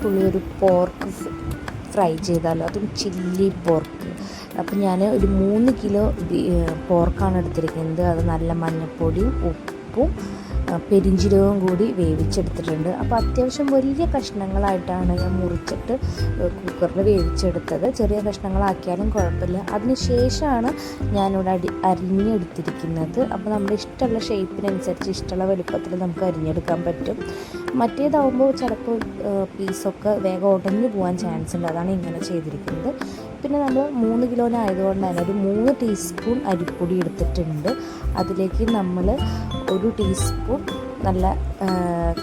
അടിപൊളി ഒരു pork fry ചെയ്താലോ, അതും ചില്ലി പോർക്ക്. അപ്പോൾ ഞാൻ ഒരു 3 കിലോ പോർക്കാണ് എടുത്തിരിക്കുന്നത്. അത് നല്ല മഞ്ഞൾപ്പൊടിയും ഉപ്പും പെരിഞ്ചീരകവും കൂടി വേവിച്ചെടുത്തിട്ടുണ്ട്. അപ്പോൾ അത്യാവശ്യം വലിയ കഷ്ണങ്ങളായിട്ടാണ് ഞാൻ മുറിച്ചിട്ട് കുക്കറിൽ വേവിച്ചെടുത്തത്. ചെറിയ കഷ്ണങ്ങളാക്കിയാലും കുഴപ്പമില്ല. അതിന് ശേഷമാണ് ഞാനിവിടെ അരിഞ്ഞെടുത്തിരിക്കുന്നത്. അപ്പോൾ നമ്മുടെ ഇഷ്ടമുള്ള ഷേപ്പിനനുസരിച്ച് ഇഷ്ടമുള്ള വലുപ്പത്തിൽ നമുക്ക് അരിഞ്ഞെടുക്കാൻ പറ്റും. മറ്റേതാവുമ്പോൾ ചിലപ്പോൾ പീസൊക്കെ വേഗം ഉടഞ്ഞു പോകാൻ ചാൻസ് ഉണ്ട്. അതാണ് ഇങ്ങനെ ചെയ്തിരിക്കുന്നത്. പിന്നെ നമ്മൾ 3 കിലോനായതുകൊണ്ട് തന്നെ ഒരു 3 ടീസ്പൂൺ അരിപ്പൊടി എടുത്തിട്ടുണ്ട്. അതിലേക്ക് നമ്മൾ 1 ടീസ്പൂൺ നല്ല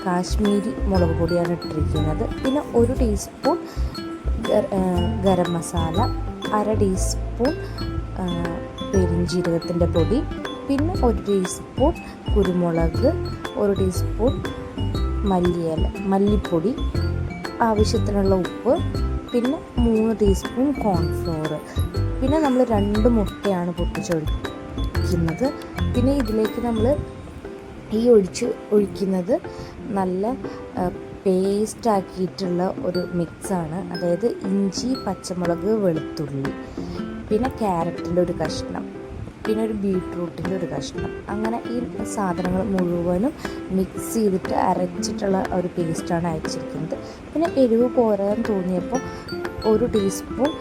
കാശ്മീരി മുളക് പൊടിയാണ് ഇട്ടിരിക്കുന്നത്. പിന്നെ 1 ടീസ്പൂൺ ഗരം മസാല, 1/2 ടീസ്പൂൺ പെരിഞ്ചീരകത്തിൻ്റെ പൊടി, പിന്നെ 1 ടീസ്പൂൺ കുരുമുളക്, 1 ടീസ്പൂൺ മല്ലിപ്പൊടി, ആവശ്യത്തിനുള്ള ഉപ്പ്, പിന്നെ 3 ടീസ്പൂൺ കോൺഫ്ലോർ. പിന്നെ നമ്മൾ 2 മുട്ടയാണ് പൊട്ടിച്ചൊഴിക്കുന്നത്. പിന്നെ ഇതിലേക്ക് നമ്മൾ ഒഴിക്കുന്നത് നല്ല പേസ്റ്റ് ആക്കിയിട്ടുള്ള ഒരു മിക്സാണ്. അതായത് ഇഞ്ചി, പച്ചമുളക്, വെളുത്തുള്ളി, പിന്നെ ക്യാരറ്റിൻ്റെ ഒരു കഷ്ണം, പിന്നെ ഒരു ബീട്രൂട്ടിൻ്റെ ഒരു കഷ്ണം. അങ്ങനെ ഈ സാധനങ്ങൾ മുഴുവനും മിക്സ് ചെയ്തിട്ട് അരച്ചിട്ടുള്ള ഒരു പേസ്റ്റാണ് അയച്ചിരിക്കുന്നത്. പിന്നെ എരിവ് പോരാൻ തോന്നിയപ്പോൾ 1 ടീസ്പൂൺ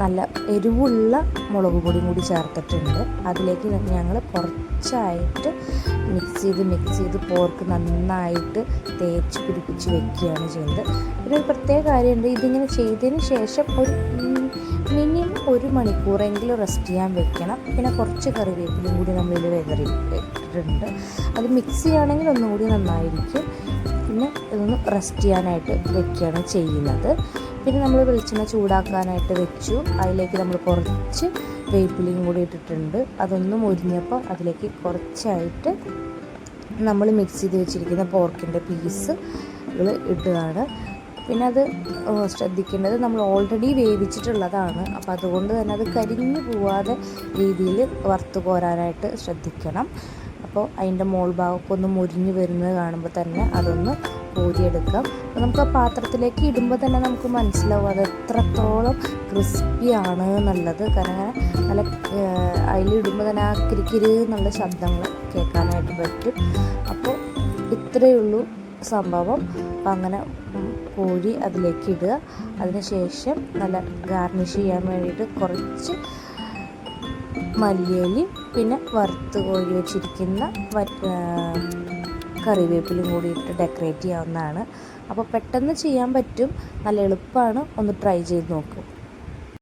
നല്ല എരിവുള്ള മുളക് പൊടിയും കൂടി ചേർത്തിട്ടുണ്ട്. അതിലേക്ക് ഞങ്ങൾ കുറച്ചായിട്ട് മിക്സ് ചെയ്ത് പോർക്ക് നന്നായിട്ട് തേച്ച് പിടിപ്പിച്ച് വെക്കുകയാണ് ചെയ്യുന്നത്. പിന്നെ ഒരു പ്രത്യേക കാര്യമുണ്ട്, ഇതിങ്ങനെ ചെയ്തതിന് ശേഷം ഒരു മിനിമം 1 മണിക്കൂറെങ്കിലും റെസ്റ്റ് ചെയ്യാൻ വെക്കണം. പിന്നെ കുറച്ച് കറിവേപ്പിലയും കൂടി നമ്മളിൽ ഇട്ടിട്ടുണ്ട്. അത് മിക്സ് ചെയ്യുകയാണെങ്കിൽ ഒന്നുകൂടി നന്നായിരിക്കും. പിന്നെ ഇതൊന്ന് റെസ്റ്റ് ചെയ്യാനായിട്ട് വെക്കുകയാണ് ചെയ്യുന്നത്. പിന്നെ നമ്മൾ വെളിച്ചെണ്ണ ചൂടാക്കാനായിട്ട് വെച്ചു. അതിലേക്ക് നമ്മൾ കുറച്ച് വേപ്പിലയും കൂടി ഇട്ടിട്ടുണ്ട്. അതൊന്നും മുരിഞ്ഞപ്പോൾ അതിലേക്ക് കുറച്ചായിട്ട് നമ്മൾ മിക്സ് ചെയ്ത് വെച്ചിരിക്കുന്ന പോർക്കിൻ്റെ പീസുകൾ ഇടുകയാണ്. പിന്നെ അത് ശ്രദ്ധിക്കേണ്ടത്, നമ്മൾ ഓൾറെഡി വേവിച്ചിട്ടുള്ളതാണ്. അപ്പോൾ അതുകൊണ്ട് തന്നെ അത് കരിഞ്ഞു പോവാതെ രീതിയിൽ വറുത്ത് കോരാനായിട്ട് ശ്രദ്ധിക്കണം. അപ്പോൾ അതിൻ്റെ മോൾ ഭാഗമൊക്കെ ഒന്ന് മുരിഞ്ഞ് വരുന്നത് കാണുമ്പോൾ തന്നെ അതൊന്ന് കോരിയെടുക്കാം. അപ്പോൾ നമുക്ക് ആ പാത്രത്തിലേക്ക് ഇടുമ്പോൾ തന്നെ നമുക്ക് മനസ്സിലാവും അത് എത്രത്തോളം ക്രിസ്പിയാണ് എന്നുള്ളത്. കാരണം നല്ല അതിലിടുമ്പോൾ തന്നെ ആ കിരിക്കിരി എന്നുള്ള ശബ്ദങ്ങൾ കേൾക്കാനായിട്ട് പറ്റും. അപ്പോൾ ഇത്രയേ ഉള്ളൂ സംഭവം. അപ്പം അങ്ങനെ കോരി അതിലേക്ക് ഇടുക. അതിനുശേഷം നല്ല ഗാർണിഷ് ചെയ്യാൻ വേണ്ടിയിട്ട് കുറച്ച് മല്ലിയിലയും പിന്നെ വറുത്ത് കോരി വെച്ചിരിക്കുന്ന കറിവേപ്പിലും കൂടി ഇട്ട് ഡെക്കറേറ്റ് ചെയ്യാവുന്നതാണ്. അപ്പോൾ പെട്ടെന്ന് ചെയ്യാൻ പറ്റും, നല്ല എളുപ്പമാണ്. ഒന്ന് ട്രൈ ചെയ്ത് നോക്കും.